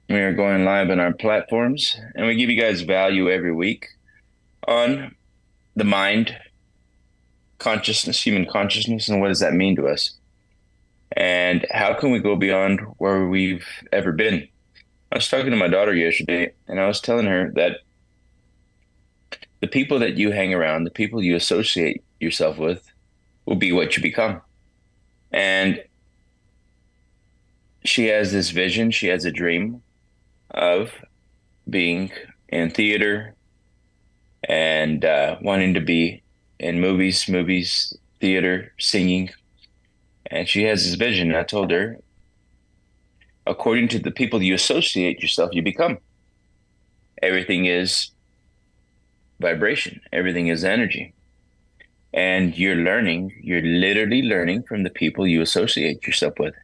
We are going live on our platforms, and we give you guys value every week on the mind, consciousness, human consciousness, and what does that mean to us? And how can we go beyond where we've ever been? I was talking to my daughter yesterday, and I was telling her that the people that you hang around, the people you associate yourself with, will be what you become. And she has this vision, she has a dream of being in theater and wanting to be in movies, theater, singing. And she has this vision. And I told her, according to the people you associate yourself, you become. Everything is vibration, everything is energy. And you're literally learning from the people you associate yourself with.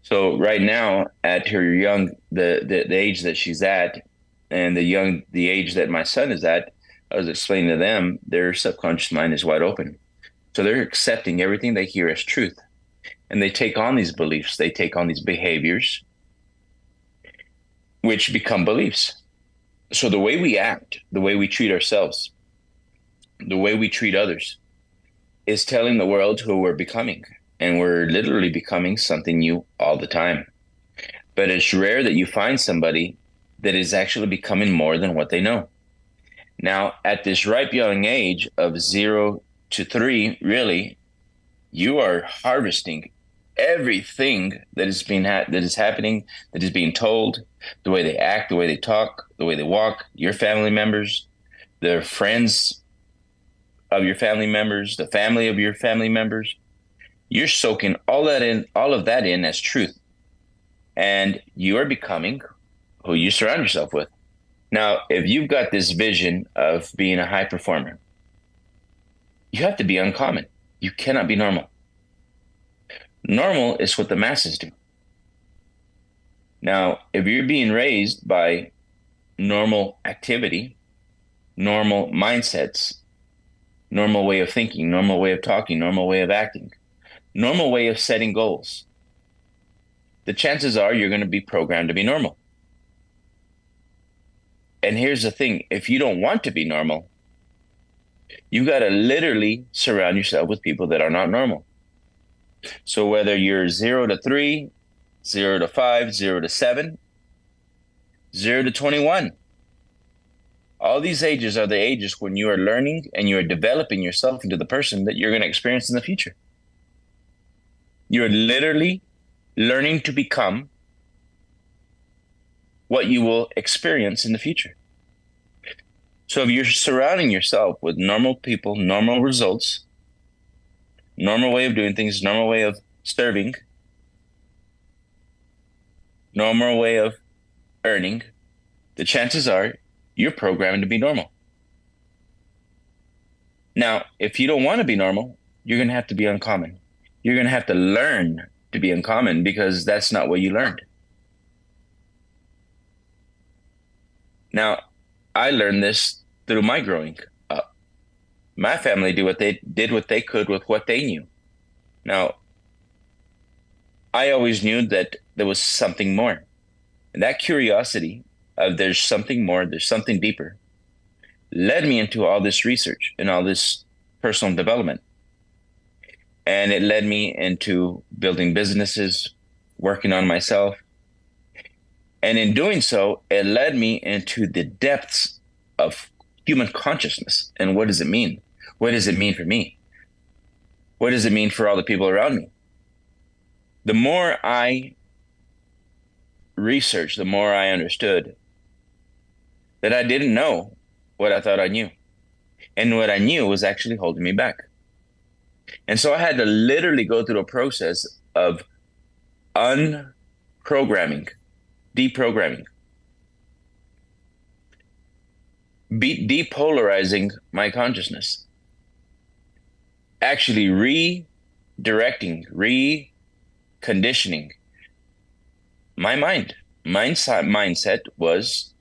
So right now, at her young, the age that she's at, and the age that my son is at, I was explaining to them, their subconscious mind is wide open. So they're accepting everything they hear as truth. And they take on these beliefs, they take on these behaviors, which become beliefs. So the way we act, the way we treat ourselves, the way we treat others is telling the world who we're becoming. And we're literally becoming something new all the time. But it's rare that you find somebody that is actually becoming more than what they know. Now, at this ripe young age of 0 to 3, really, you are harvesting everything that is that is happening, that is being told, the way they act, the way they talk, the way they walk, your family members, the friends of your family members, the family of your family members. You're soaking all of that in as truth. And you are becoming who you surround yourself with. Now, if you've got this vision of being a high performer, you have to be uncommon. You cannot be normal. Normal is what the masses do. Now, if you're being raised by normal activity, normal mindsets, normal way of thinking, normal way of talking, normal way of acting, normal way of setting goals, the chances are you're going to be programmed to be normal. And here's the thing, if you don't want to be normal, you got to literally surround yourself with people that are not normal. So whether you're 0 to 3, 0 to 5, 0 to 7, 0 to 21, all these ages are the ages when you are learning and you are developing yourself into the person that you're going to experience in the future. You're literally learning to become what you will experience in the future. So if you're surrounding yourself with normal people, normal results, normal way of doing things, normal way of serving, normal way of earning, the chances are you're programmed to be normal. Now, if you don't want to be normal, you're going to have to be uncommon. You're going to have to learn to be uncommon because that's not what you learned. Now, I learned this through my growing up. My family did what they could with what they knew. Now, I always knew that there was something more. And that curiosity of there's something more, there's something deeper, led me into all this research and all this personal development. And it led me into building businesses, working on myself. And in doing so, it led me into the depths of human consciousness. And what does it mean? What does it mean for me? What does it mean for all the people around me? The more I researched, the more I understood that I didn't know what I thought I knew. And what I knew was actually holding me back. And so I had to literally go through a process of unprogramming, deprogramming, depolarizing my consciousness, actually redirecting, reconditioning my mind. Mindset was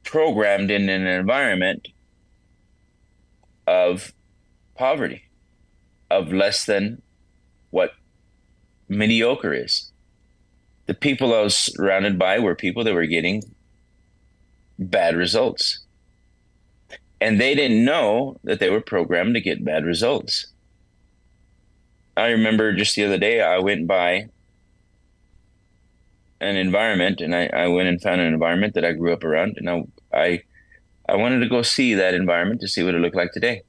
programmed in an environment of poverty, of less than what mediocre is. The people I was surrounded by were people that were getting bad results. And they didn't know that they were programmed to get bad results. I remember just the other day, I went by an environment and I went and found an environment that I grew up around. And I wanted to go see that environment to see what it looked like today.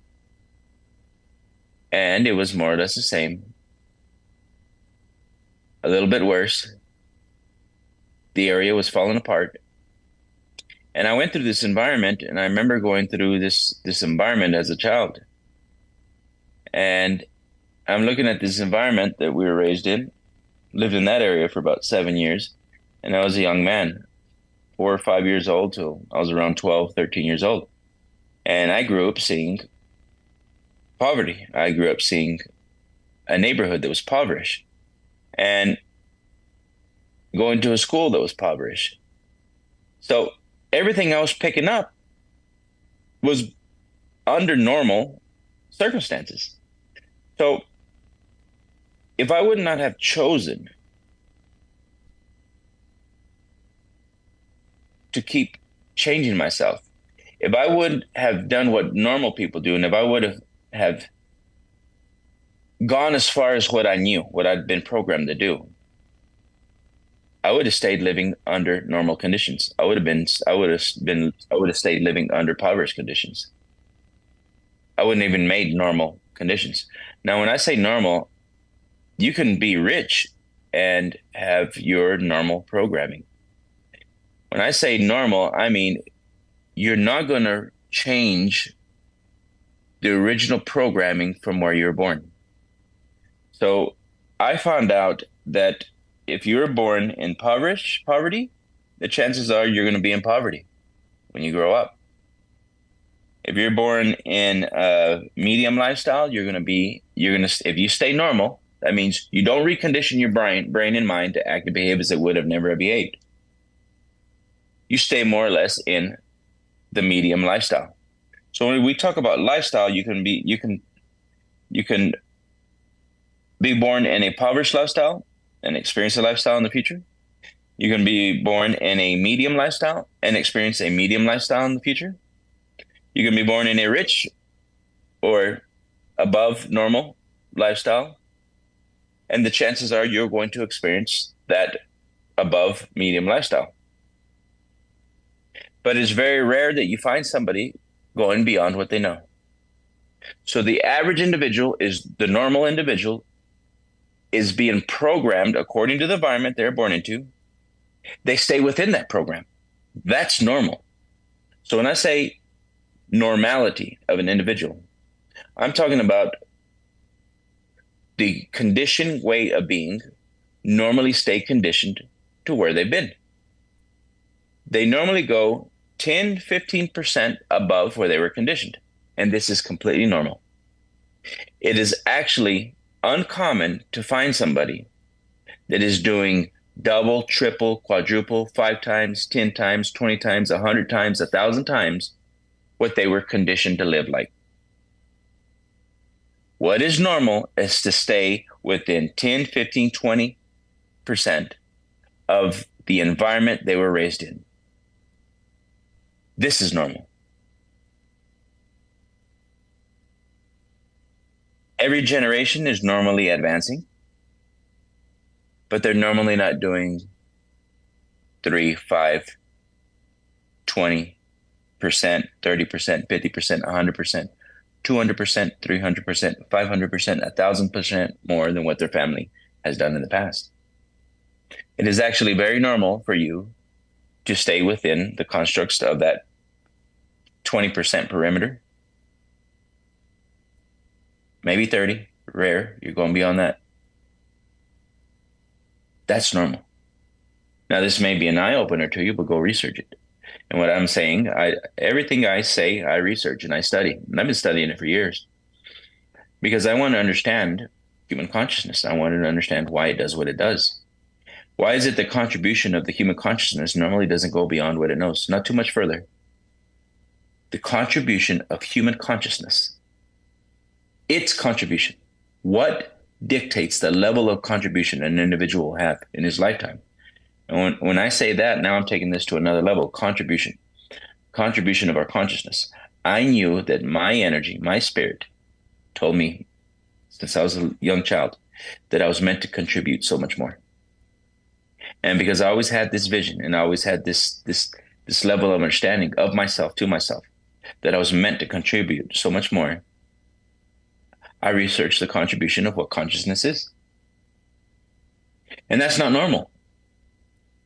And it was more or less the same, a little bit worse. The area was falling apart. And I went through this environment, and I remember going through this environment as a child. And I'm looking at this environment that we were raised in, lived in that area for about 7 years. And I was a young man, 4 or 5 years old till I was around 12, 13 years old. And I grew up seeing poverty. I grew up seeing a neighborhood that was impoverished and going to a school that was impoverished. So everything I was picking up was under normal circumstances. So if I would not have chosen to keep changing myself, if I would have done what normal people do, and if I would have gone as far as what I knew, what I'd been programmed to do, I would have stayed living under normal conditions. I would have stayed living under impoverished conditions. I wouldn't even made normal conditions. Now, when I say normal, you can be rich and have your normal programming. When I say normal, I mean you're not going to change the original programming from where you were born. So I found out that if you were born in poverty, the chances are you're going to be in poverty when you grow up. If you're born in a medium lifestyle, if you stay normal, that means you don't recondition your brain and mind to act and behave as it would have never behaved. You stay more or less in the medium lifestyle. So when we talk about lifestyle, you can be born in a impoverished lifestyle and experience a lifestyle in the future. You can be born in a medium lifestyle and experience a medium lifestyle in the future. You can be born in a rich or above normal lifestyle, and the chances are you're going to experience that above medium lifestyle. But it's very rare that you find somebody going beyond what they know. So the average individual the normal individual is being programmed according to the environment they're born into. They stay within that program. That's normal. So when I say normality of an individual, I'm talking about the conditioned way of being normally stay conditioned to where they've been. They normally go 10, 15% above where they were conditioned. And this is completely normal. It is actually uncommon to find somebody that is doing double, triple, quadruple, 5 times, 10 times, 20 times, 100 times, 1,000 times what they were conditioned to live like. What is normal is to stay within 10, 15, 20% of the environment they were raised in. This is normal. Every generation is normally advancing, but they're normally not doing 3, 5, 20%, 30%, 50%, 100%, 200%, 300%, 500%, 1,000% more than what their family has done in the past. It is actually very normal for you to stay within the constructs of that 20% perimeter, maybe 30, rare, you're going beyond that. That's normal. Now, this may be an eye-opener to you, but go research it. And what I'm saying, everything I say, I research and I study. And I've been studying it for years because I want to understand human consciousness. I want to understand why it does what it does. Why is it the contribution of the human consciousness normally doesn't go beyond what it knows? Not too much further. The contribution of human consciousness, its contribution, what dictates the level of contribution an individual will have in his lifetime? And when I say that, now I'm taking this to another level. Contribution of our consciousness. I knew that my energy, my spirit, told me since I was a young child that I was meant to contribute so much more. And because I always had this vision and I always had this level of understanding of myself to myself that I was meant to contribute so much more, I researched the contribution of what consciousness is. And that's not normal.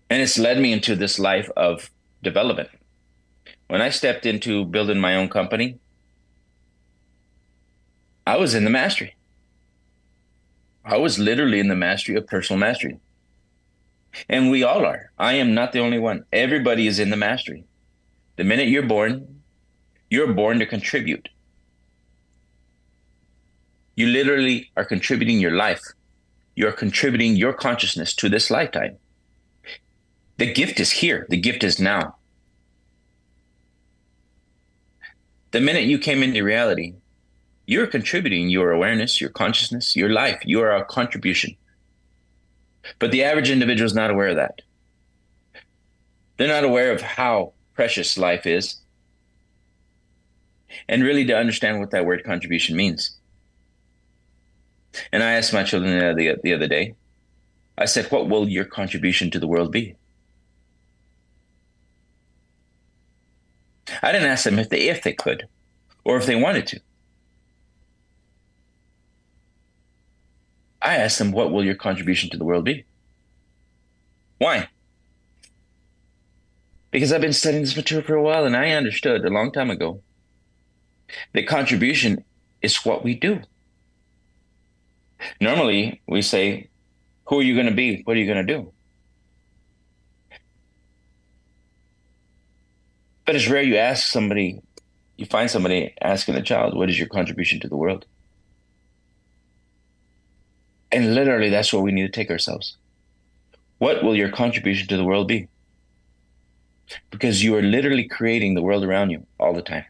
And it's led me into this life of development. When I stepped into building my own company, I was in the mastery. I was literally in the mastery of personal mastery. And we all are. I am not the only one. Everybody is in the mastery. The minute you're born to contribute. You literally are contributing your life. You're contributing your consciousness to this lifetime. The gift is here. The gift is now. The minute you came into reality, you're contributing your awareness, your consciousness, your life. You are a contribution. But the average individual is not aware of that. They're not aware of how precious life is. And really to understand what that word contribution means. And I asked my children the other day, I said, what will your contribution to the world be? I didn't ask them if they could or if they wanted to. I asked them, what will your contribution to the world be? Why? Because I've been studying this material for a while and I understood a long time ago that contribution is what we do. Normally, we say, who are you going to be? What are you going to do? But it's rare you find somebody asking a child, what is your contribution to the world? And literally, that's where we need to take ourselves. What will your contribution to the world be? Because you are literally creating the world around you all the time.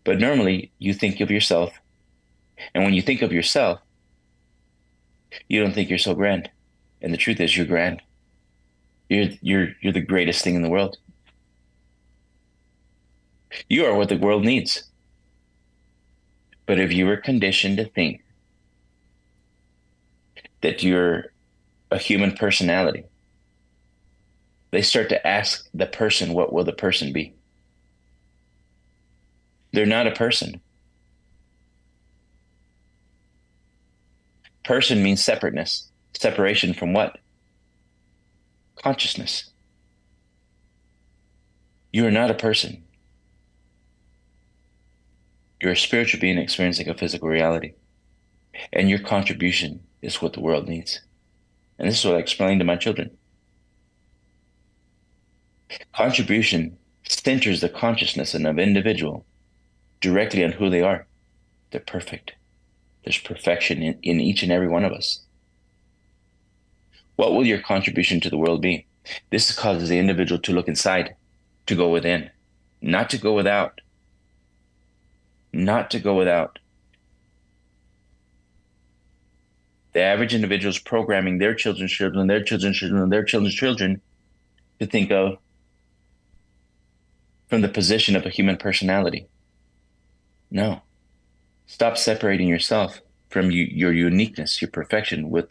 But normally, you think of yourself. And when you think of yourself, you don't think you're so grand. And the truth is, you're grand. You're the greatest thing in the world. You are what the world needs. But if you were conditioned to think that you're a human personality, they start to ask the person, what will the person be? They're not a person. Person means separateness. Separation from what? Consciousness. You are not a person. You're a spiritual being experiencing a physical reality. And your contribution is what the world needs. And this is what I explained to my children. Contribution centers the consciousness of an individual directly on who they are. They're perfect. There's perfection in each and every one of us. What will your contribution to the world be? This causes the individual to look inside, to go within, not to go without. Not to go without. The average individual is programming their children's children, their children's children, their children's children to think of from the position of a human personality. No. Stop separating yourself from your uniqueness, your perfection with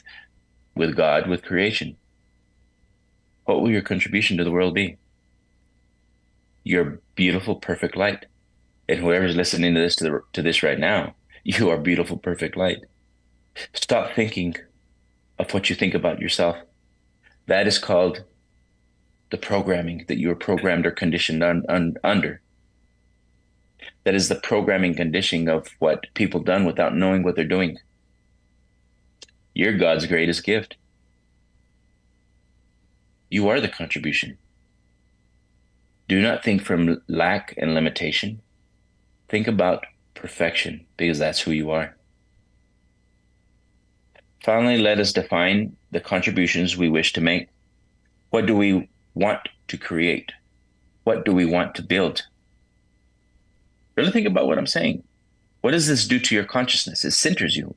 God, with creation. What will your contribution to the world be? Your beautiful, perfect light. And whoever's listening to this to this right now, you are beautiful, perfect light. Stop thinking of what you think about yourself. That is called the programming that you are programmed or conditioned under. That is the programming conditioning of what people done without knowing what they're doing. You're God's greatest gift. You are the contribution. Do not think from lack and limitation. Think about perfection, because that's who you are. Finally, let us define the contributions we wish to make. What do we want to create? What do we want to build? Really think about what I'm saying. What does this do to your consciousness? It centers you.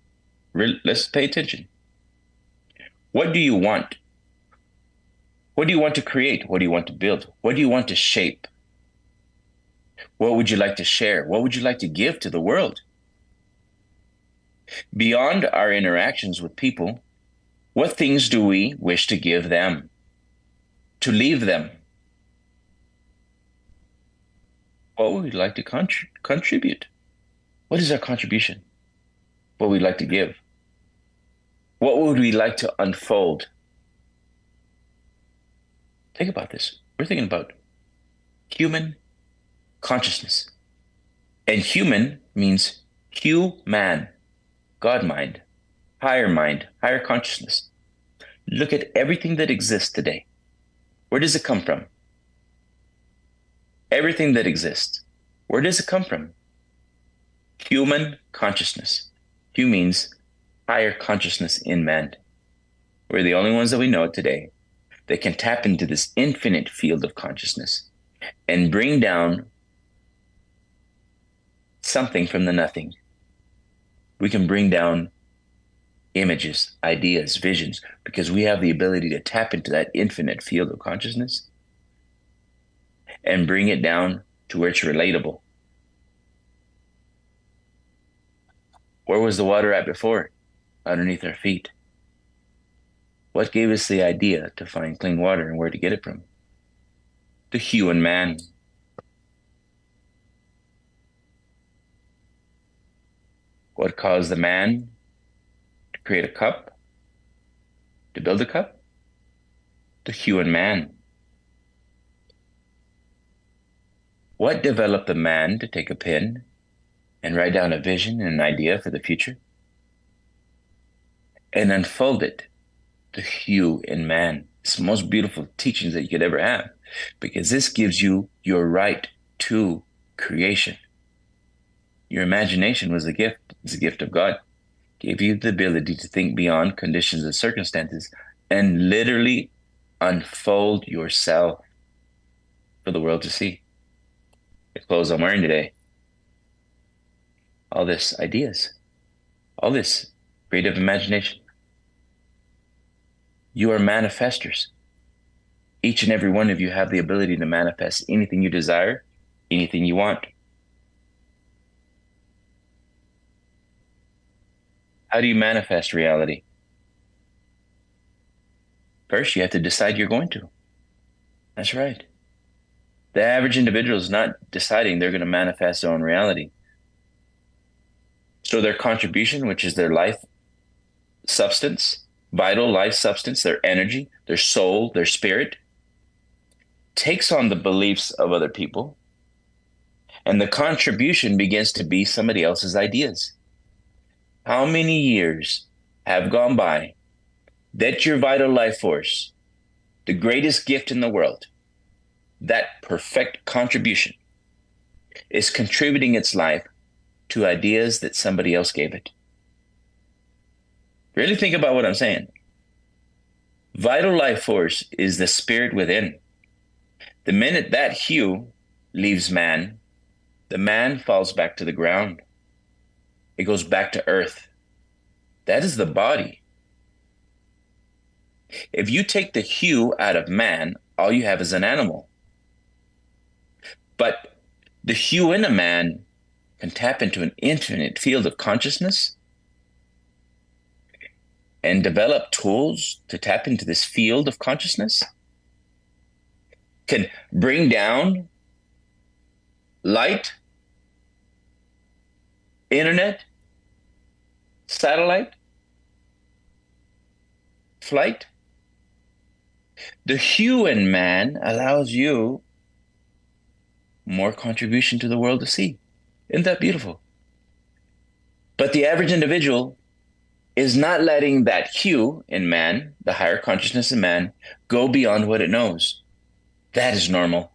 Let's pay attention. What do you want? What do you want to create? What do you want to build? What do you want to shape? What would you like to share? What would you like to give to the world? Beyond our interactions with people, what things do we wish to give them, to leave them? What would we like to contribute? What is our contribution? What we'd like to give? What would we like to unfold? Think about this. We're thinking about human consciousness. And human means human, God mind, higher consciousness. Look at everything that exists today. Where does it come from? Everything that exists. Where does it come from? Human consciousness. Hu means higher consciousness in man. We're the only ones that we know today that can tap into this infinite field of consciousness and bring down something from the nothing. We can bring down images, ideas, visions, because we have the ability to tap into that infinite field of consciousness and bring it down to where it's relatable. Where was the water at before? Underneath our feet. What gave us the idea to find clean water and where to get it from? The human man. What caused the man to create a cup? To build a cup? The human man. What developed the man to take a pen and write down a vision and an idea for the future and unfold it? The hue in man. It's the most beautiful teachings that you could ever have, because this gives you your right to creation. Your imagination was a gift. It's a gift of God. Gave you the ability to think beyond conditions and circumstances and literally unfold yourself for the world to see. The clothes I'm wearing today, all this ideas, all this creative imagination. You are manifestors. Each and every one of you have the ability to manifest anything you desire, anything you want. How do you manifest reality? First, you have to decide you're going to. That's right. The average individual is not deciding they're going to manifest their own reality. So their contribution, which is their life substance, vital life substance, their energy, their soul, their spirit, takes on the beliefs of other people, and the contribution begins to be somebody else's ideas. How many years have gone by that your vital life force, the greatest gift in the world, that perfect contribution, is contributing its life to ideas that somebody else gave it? Really think about what I'm saying. Vital life force is the spirit within. The minute that hue leaves man, the man falls back to the ground. It goes back to earth. That is the body. If you take the hue out of man, all you have is an animal. But the hue in a man can tap into an infinite field of consciousness and develop tools to tap into this field of consciousness, can bring down light, internet, satellite, flight. The hue in man allows you more contribution to the world to see. Isn't that beautiful? But the average individual is not letting that hue in man, the higher consciousness in man, go beyond what it knows. That is normal.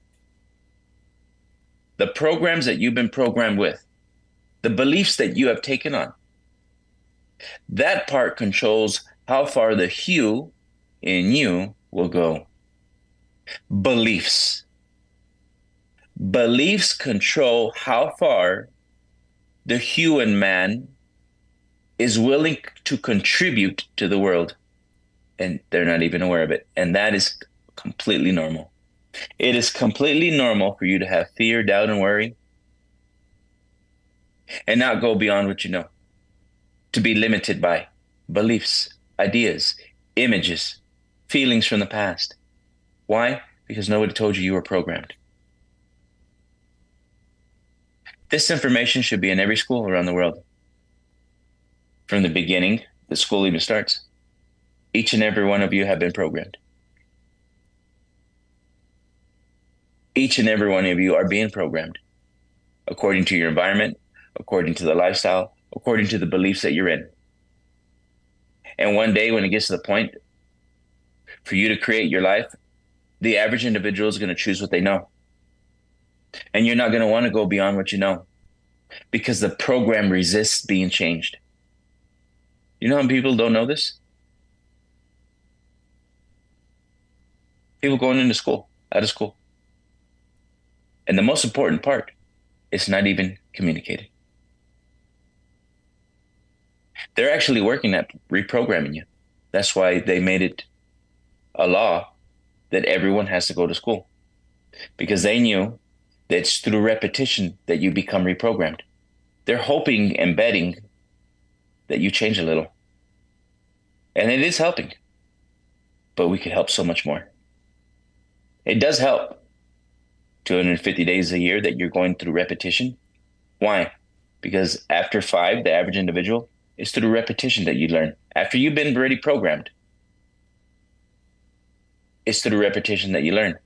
The programs that you've been programmed with, the beliefs that you have taken on, that part controls how far the hue in you will go. Beliefs. Beliefs control how far the hue in man is willing to contribute to the world, and they're not even aware of it. And that is Completely normal. It is completely normal for you to have fear, doubt, and worry and not go beyond what you know, to be limited by beliefs, ideas, images, feelings from the past. Why? Because nobody told you were programmed. This information should be in every school around the world. From the beginning, the school even starts. Each and every one of you have been programmed. Each and every one of you are being programmed according to your environment, according to the lifestyle, according to the beliefs that you're in. And one day when it gets to the point for you to create your life, the average individual is going to choose what they know. And you're not going to want to go beyond what you know because the program resists being changed. You know how people don't know this? People going into school, out of school. And the most important part is not even communicating. They're actually working at reprogramming you. That's why they made it a law that everyone has to go to school, because they knew that it's through repetition that you become reprogrammed. They're hoping and betting that you change a little. And it is helping, but we could help so much more. It does help 250 days a year that you're going through repetition. Why? Because after 5, the average individual, it's through repetition that you learn. After you've been already programmed, it's through repetition that you learn.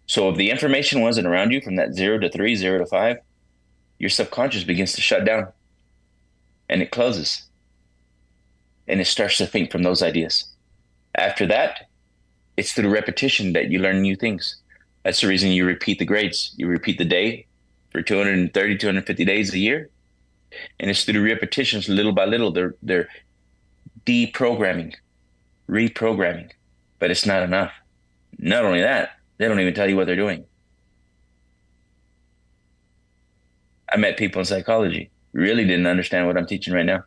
So if the information wasn't around you from that 0 to 3, 0 to 5, your subconscious begins to shut down and it closes and it starts to think from those ideas. After that, it's through repetition that you learn new things. That's the reason you repeat the grades. You repeat the day for 230, 250 days a year. And it's through repetitions, little by little, they're deprogramming, reprogramming, but it's not enough. Not only that, they don't even tell you what they're doing. I met people in psychology, really didn't understand what I'm teaching right now.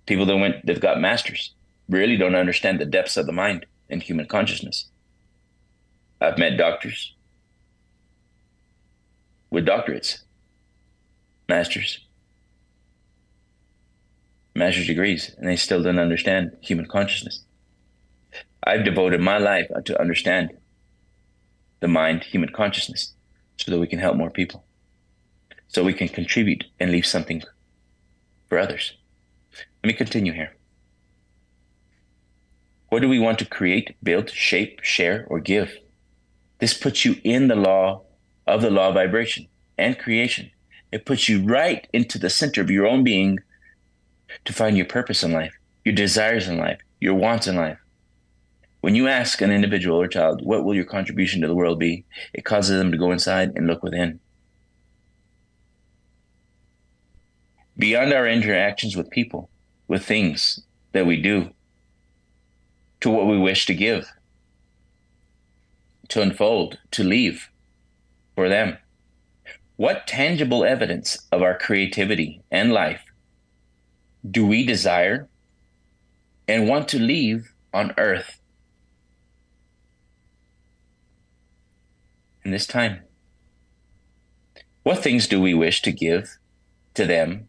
People they've got masters, really don't understand the depths of the mind and human consciousness. I've met doctors with doctorates, master's degrees, and they still don't understand human consciousness. I've devoted my life to understand the mind, human consciousness, so that we can help more people, so we can contribute and leave something for others. Let me continue here. What do we want to create, build, shape, share, or give? This puts you in the law of vibration and creation. It puts you right into the center of your own being to find your purpose in life, your desires in life, your wants in life. When you ask an individual or child, what will your contribution to the world be? It causes them to go inside and look within. Beyond our interactions with people, with things that we do, to what we wish to give, to unfold, to leave for them. What tangible evidence of our creativity and life do we desire and want to leave on earth in this time? What things do we wish to give to them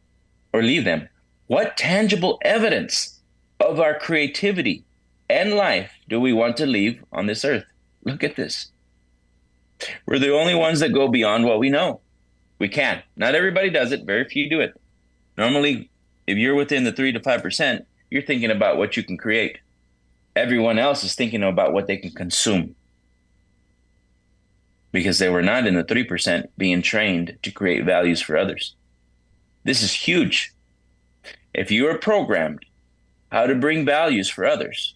or leave them? What tangible evidence of our creativity and life do we want to leave on this earth? Look at this. We're the only ones that go beyond what we know. We can. Not everybody does it. Very few do it. Normally, if you're within the 3 to 5%, you're thinking about what you can create. Everyone else is thinking about what they can consume, because they were not in the 3% being trained to create values for others. This is huge. If you are programmed how to bring values for others,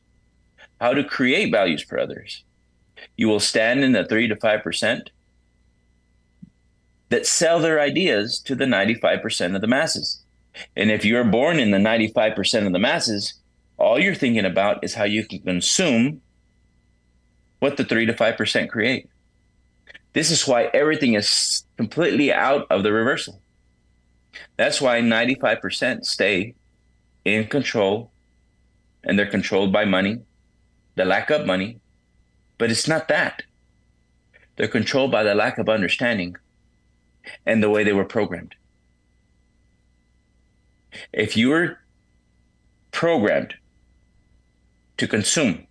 how to create values for others, you will stand in the 3 to 5% that sell their ideas to the 95% of the masses. And if you're born in the 95% of the masses, all you're thinking about is how you can consume what the 3 to 5% create. This is why everything is completely out of the reversal. That's why 95% stay in control, and they're controlled by money, the lack of money, But it's not that. They're controlled by the lack of understanding and the way they were programmed. If you were programmed to consume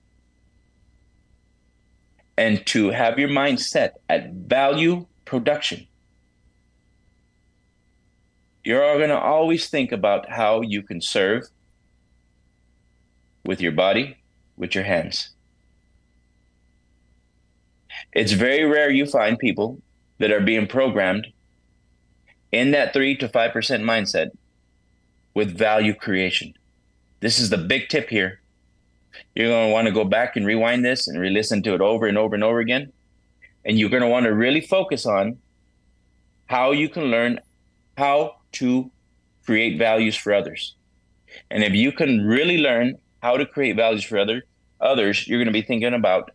and to have your mind set at value production, you're going to always think about how you can serve with your body, with your hands. It's very rare you find people that are being programmed in that 3 to 5% mindset with value creation. This is the big tip here. You're going to want to go back and rewind this and re-listen to it over and over and over again. And you're going to want to really focus on how you can learn how to create values for others. And if you can really learn how to create values for others, you're going to be thinking about,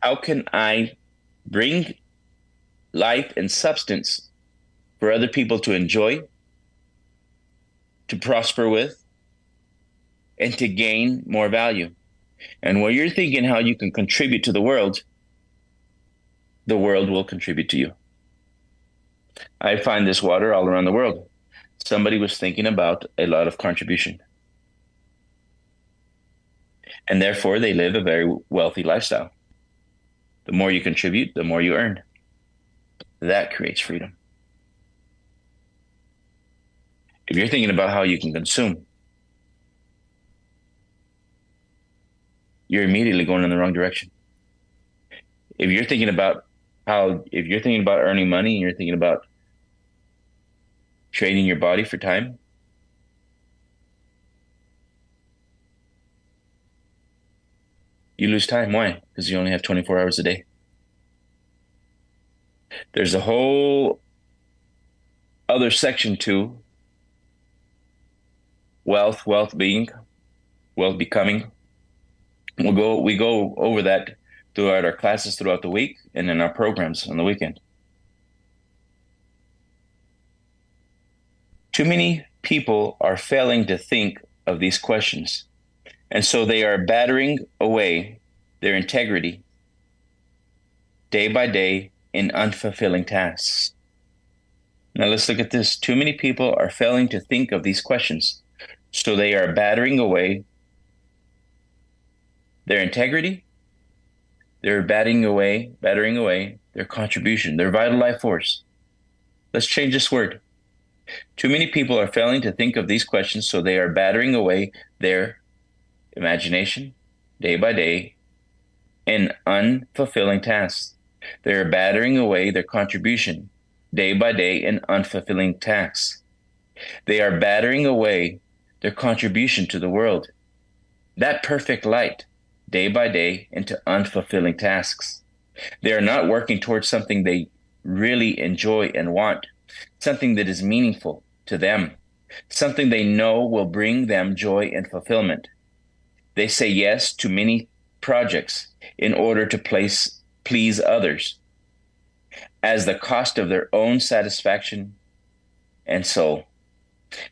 how can I bring life and substance for other people to enjoy, to prosper with, and to gain more value? And when you're thinking how you can contribute to the world will contribute to you. I find this water all around the world. Somebody was thinking about a lot of contribution. And therefore, they live a very wealthy lifestyle. The more you contribute, the more you earn. That creates freedom. If you're thinking about how you can consume, you're immediately going in the wrong direction. If you're thinking about earning money and you're thinking about trading your body for time, you lose time. Why? Because you only have 24 hours a day. There's a whole other section to wealth being, wealth becoming. We go over that throughout our classes throughout the week and in our programs on the weekend. Too many people are failing to think of these questions, and so they are battering away their integrity day by day in unfulfilling tasks. Now let's look at this. Too many people are failing to think of these questions, so they are battering away their integrity. They're battering away their contribution, their vital life force. Let's change this word. Too many people are failing to think of these questions, so they are battering away their imagination day by day in unfulfilling tasks. They are battering away their contribution day by day in unfulfilling tasks. They are battering away their contribution to the world, that perfect light, day by day into unfulfilling tasks. They are not working towards something they really enjoy and want, something that is meaningful to them, something they know will bring them joy and fulfillment. They say yes to many projects in order to please others as the cost of their own satisfaction and soul.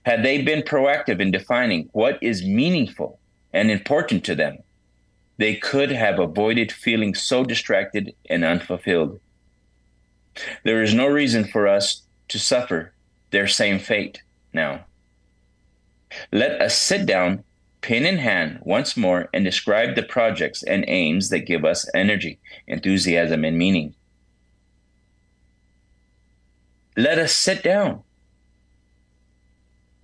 Had they been proactive in defining what is meaningful and important to them, they could have avoided feeling so distracted and unfulfilled. There is no reason for us to suffer their same fate now. Let us sit down, pen in hand, once more, and describe the projects and aims that give us energy, enthusiasm, and meaning. Let us sit down.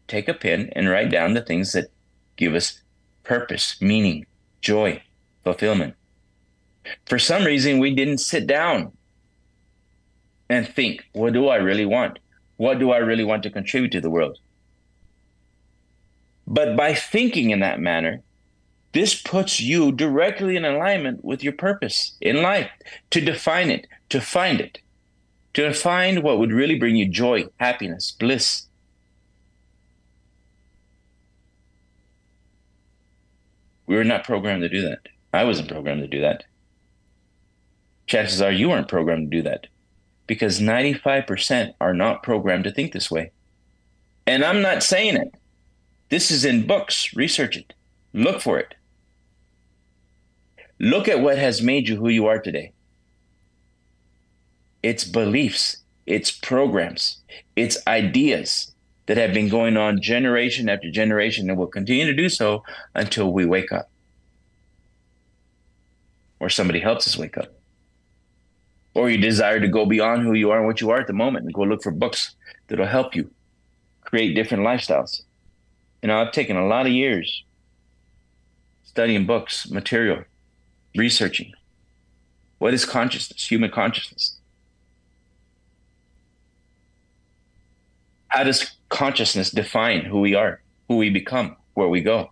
Take a pen and write down the things that give us purpose, meaning, joy, fulfillment. For some reason, we didn't sit down and think, what do I really want? What do I really want to contribute to the world? But by thinking in that manner, this puts you directly in alignment with your purpose in life, to define it, to find it, to find what would really bring you joy, happiness, bliss. We were not programmed to do that. I wasn't programmed to do that. Chances are you weren't programmed to do that, because 95% are not programmed to think this way. And I'm not saying it. This is in books. Research it. Look for it. Look at what has made you who you are today. It's beliefs, it's programs, it's ideas that have been going on generation after generation and will continue to do so until we wake up or somebody helps us wake up. Or you desire to go beyond who you are and what you are at the moment and go look for books that'll help you create different lifestyles. I've taken a lot of years studying books, material, researching. What is consciousness, human consciousness? How does consciousness define who we are, who we become, where we go?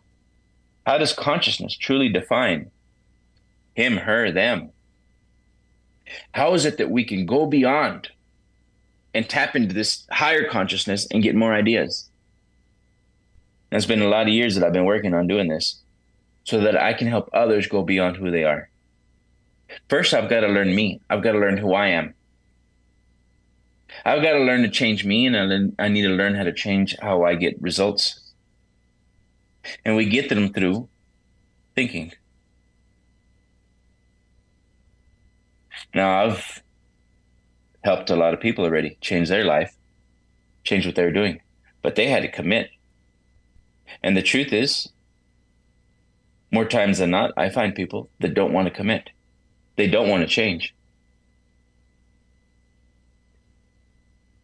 How does consciousness truly define him, her, them? How is it that we can go beyond and tap into this higher consciousness and get more ideas? It's been a lot of years that I've been working on doing this so that I can help others go beyond who they are. First, I've got to learn me. I've got to learn who I am. I've got to learn to change me, and I need to learn how to change how I get results. And we get them through thinking. Now, I've helped a lot of people already change their life, change what they were doing, but they had to commit. And the truth is, more times than not, I find people that don't want to commit. They don't want to change.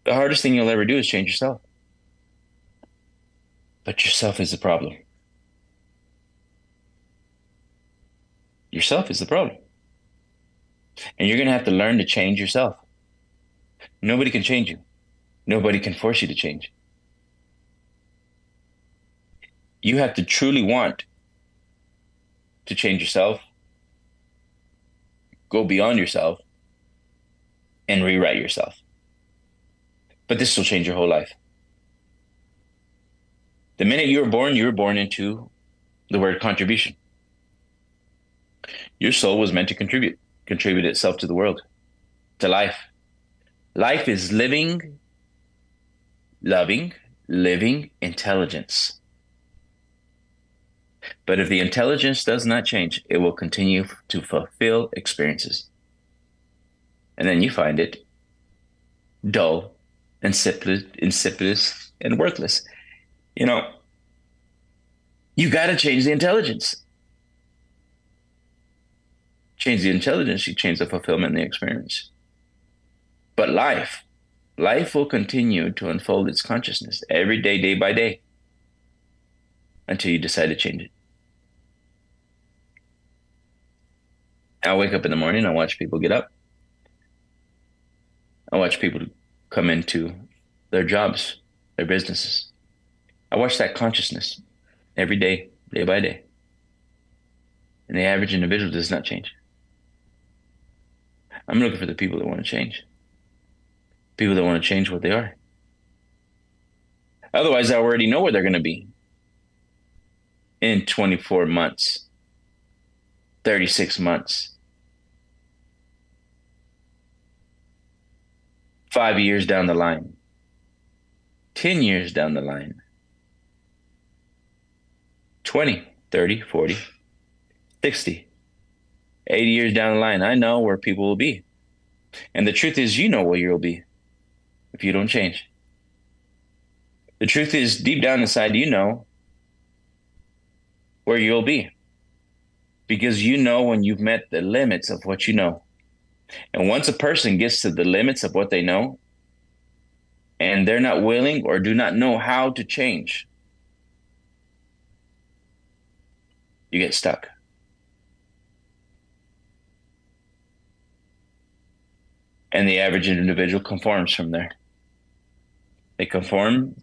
The hardest thing you'll ever do is change yourself. But yourself is the problem. Yourself is the problem. And you're going to have to learn to change yourself. Nobody can change you. Nobody can force you to change. You have to truly want to change yourself, go beyond yourself, and rewrite yourself. But this will change your whole life. The minute you were born into the word contribution. Your soul was meant to contribute itself to the world, to life. Life is living, loving, living intelligence. But if the intelligence does not change, it will continue to fulfill experiences. And then you find it dull, insipid, and worthless. You got to change the intelligence. Change the intelligence, you change the fulfillment and the experience. But life will continue to unfold its consciousness every day, day by day, until you decide to change it. I wake up in the morning, I watch people get up. I watch people come into their jobs, their businesses. I watch that consciousness every day, day by day. And the average individual does not change. I'm looking for the people that want to change. People that want to change what they are. Otherwise, I already know where they're going to be in 24 months, 36 months, 5 years down the line, 10 years down the line, 20, 30, 40, 60, 80 years down the line. I know where people will be. And the truth is, you know where you'll be if you don't change. The truth is, deep down inside, you know where you'll be. Because you know when you've met the limits of what you know. And once a person gets to the limits of what they know, and they're not willing or do not know how to change, you get stuck. And the average individual conforms from there. They conform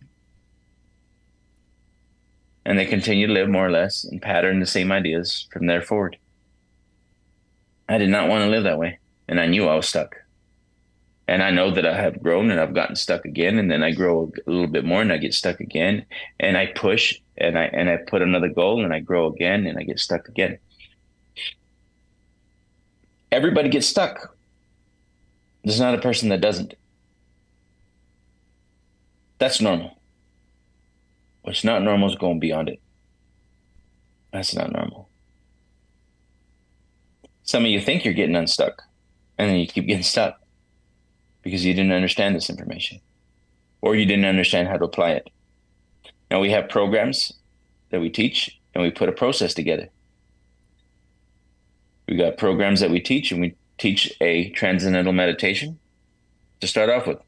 and they continue to live more or less and pattern the same ideas from there forward. I did not want to live that way, and I knew I was stuck. And I know that I have grown and I've gotten stuck again, and then I grow a little bit more and I get stuck again, and I push and I put another goal and I grow again and I get stuck again. Everybody gets stuck. There's not a person that doesn't. That's normal. What's not normal is going beyond it. That's not normal. Some of you think you're getting unstuck, and then you keep getting stuck because you didn't understand this information or you didn't understand how to apply it. Now we have programs that we teach and we put a process together. We got programs that we teach, and we teach a transcendental meditation to start off with.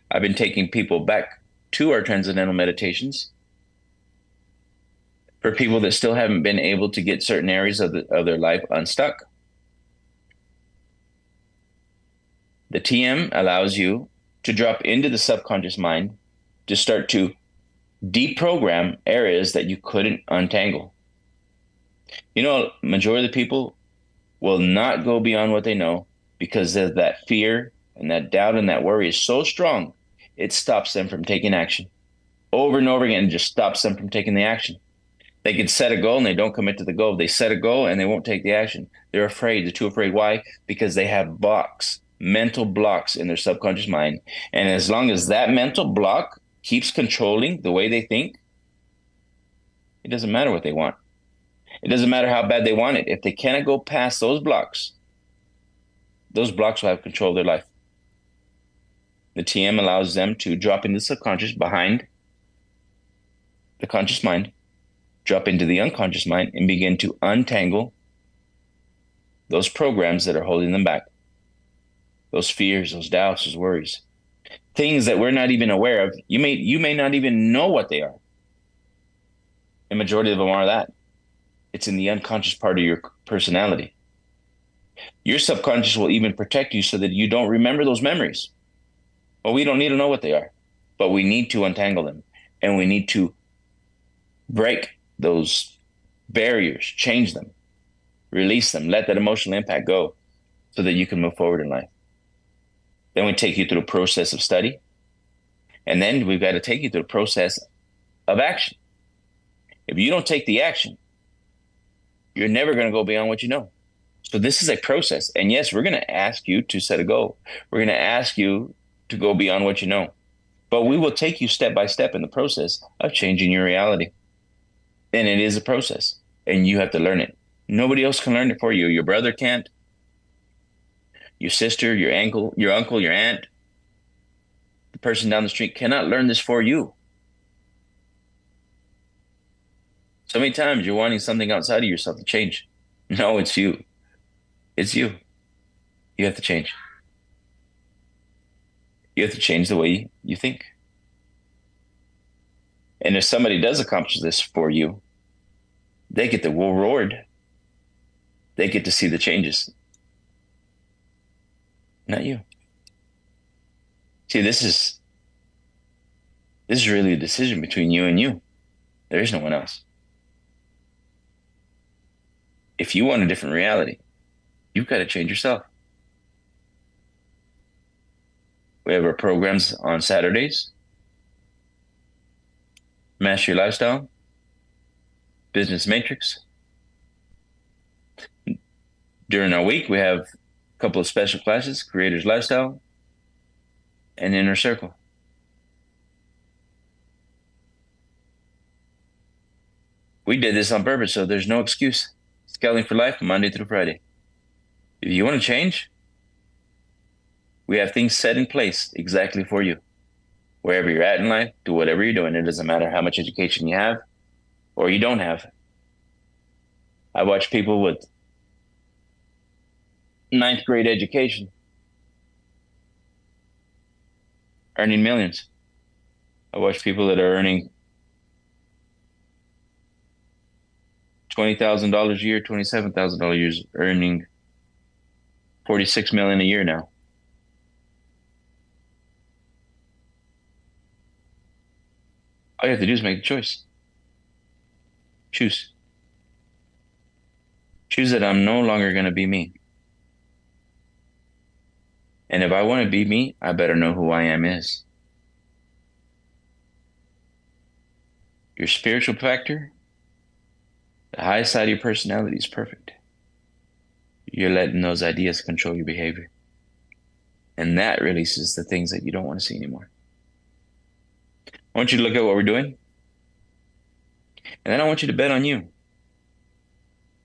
I've been taking people back to our transcendental meditations for people that still haven't been able to get certain areas of their life unstuck. The TM allows you to drop into the subconscious mind to start to deprogram areas that you couldn't untangle. You know, majority of the people will not go beyond what they know because of that fear and that doubt and that worry is so strong, it stops them from taking action. Over and over again, it just stops them from taking the action. They can set a goal and they don't commit to the goal. They set a goal and they won't take the action. They're afraid. They're too afraid. Why? Because they have blocks, mental blocks in their subconscious mind. And as long as that mental block keeps controlling the way they think, it doesn't matter what they want. It doesn't matter how bad they want it. If they cannot go past those blocks will have control of their life. The TM allows them to drop into the subconscious behind the conscious mind, drop into the unconscious mind, and begin to untangle those programs that are holding them back. Those fears, those doubts, those worries. Things that we're not even aware of. You may not even know what they are. The majority of them are that. It's in the unconscious part of your personality. Your subconscious will even protect you so that you don't remember those memories. Well, we don't need to know what they are, but we need to untangle them, and we need to break those barriers, change them, release them, let that emotional impact go so that you can move forward in life. Then we take you through the process of study, and then we've got to take you through the process of action. If you don't take the action, you're never going to go beyond what you know. So this is a process. And yes, we're going to ask you to set a goal. We're going to ask you to go beyond what you know. But we will take you step by step in the process of changing your reality. And it is a process. And you have to learn it. Nobody else can learn it for you. Your brother can't. Your sister, your uncle, your aunt, the person down the street cannot learn this for you. So many times you're wanting something outside of yourself to change. No, it's you. It's you. You have to change. You have to change the way you think. And if somebody does accomplish this for you, they get the reward. They get to see the changes. Not you. See, this is really a decision between you and you. There is no one else. If you want a different reality, you've got to change yourself. We have our programs on Saturdays. Master Your Lifestyle. Business Matrix. During our week, we have a couple of special classes, Creator's Lifestyle and Inner Circle. We did this on purpose, so there's no excuse. Scaling for Life, Monday through Friday. If you want to change, we have things set in place exactly for you. Wherever you're at in life, do whatever you're doing. It doesn't matter how much education you have or you don't have. I watch people with 9th grade education earning millions. I watch people that are earning $20,000 a year, $27,000 a year, earning $46 million a year now. All you have to do is make a choice. Choose. Choose that I'm no longer going to be me. And if I want to be me, I better know who I am is. Your spiritual factor, the high side of your personality is perfect. You're letting those ideas control your behavior. And that releases the things that you don't want to see anymore. I want you to look at what we're doing. And then I want you to bet on you. I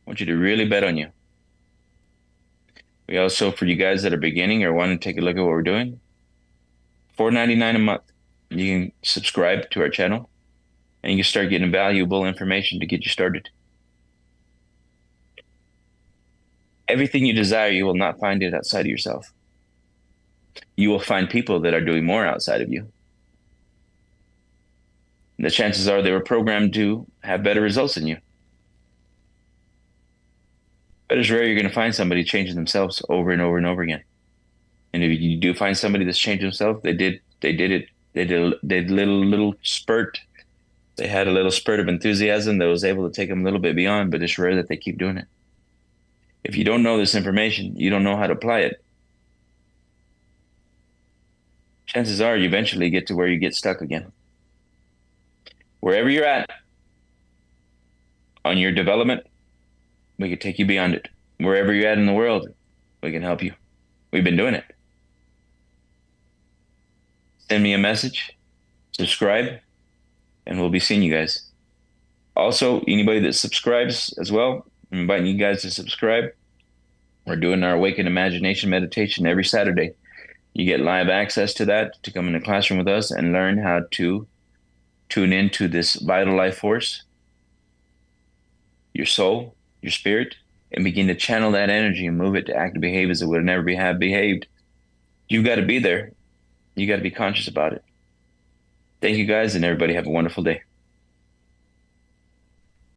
want you to really bet on you. We also, for you guys that are beginning or want to take a look at what we're doing, $4.99 a month. You can subscribe to our channel and you can start getting valuable information to get you started. Everything you desire, you will not find it outside of yourself. You will find people that are doing more outside of you. The chances are they were programmed to have better results than you. But it's rare you're going to find somebody changing themselves over and over and over again. And if you do find somebody that's changed themselves, they did it. They did a little spurt. They had a little spurt of enthusiasm that was able to take them a little bit beyond, but it's rare that they keep doing it. If you don't know this information, you don't know how to apply it. Chances are you eventually get to where you get stuck again. Wherever you're at on your development, we can take you beyond it. Wherever you're at in the world, we can help you. We've been doing it. Send me a message, subscribe, and we'll be seeing you guys. Also, anybody that subscribes as well, I'm inviting you guys to subscribe. We're doing our Awakened Imagination meditation every Saturday. You get live access to that to come in the classroom with us and learn how to tune into this vital life force, your soul, your spirit, and begin to channel that energy and move it to active behaviors that would never have behaved. You've got to be there. You got to be conscious about it. Thank you guys, and everybody have a wonderful day.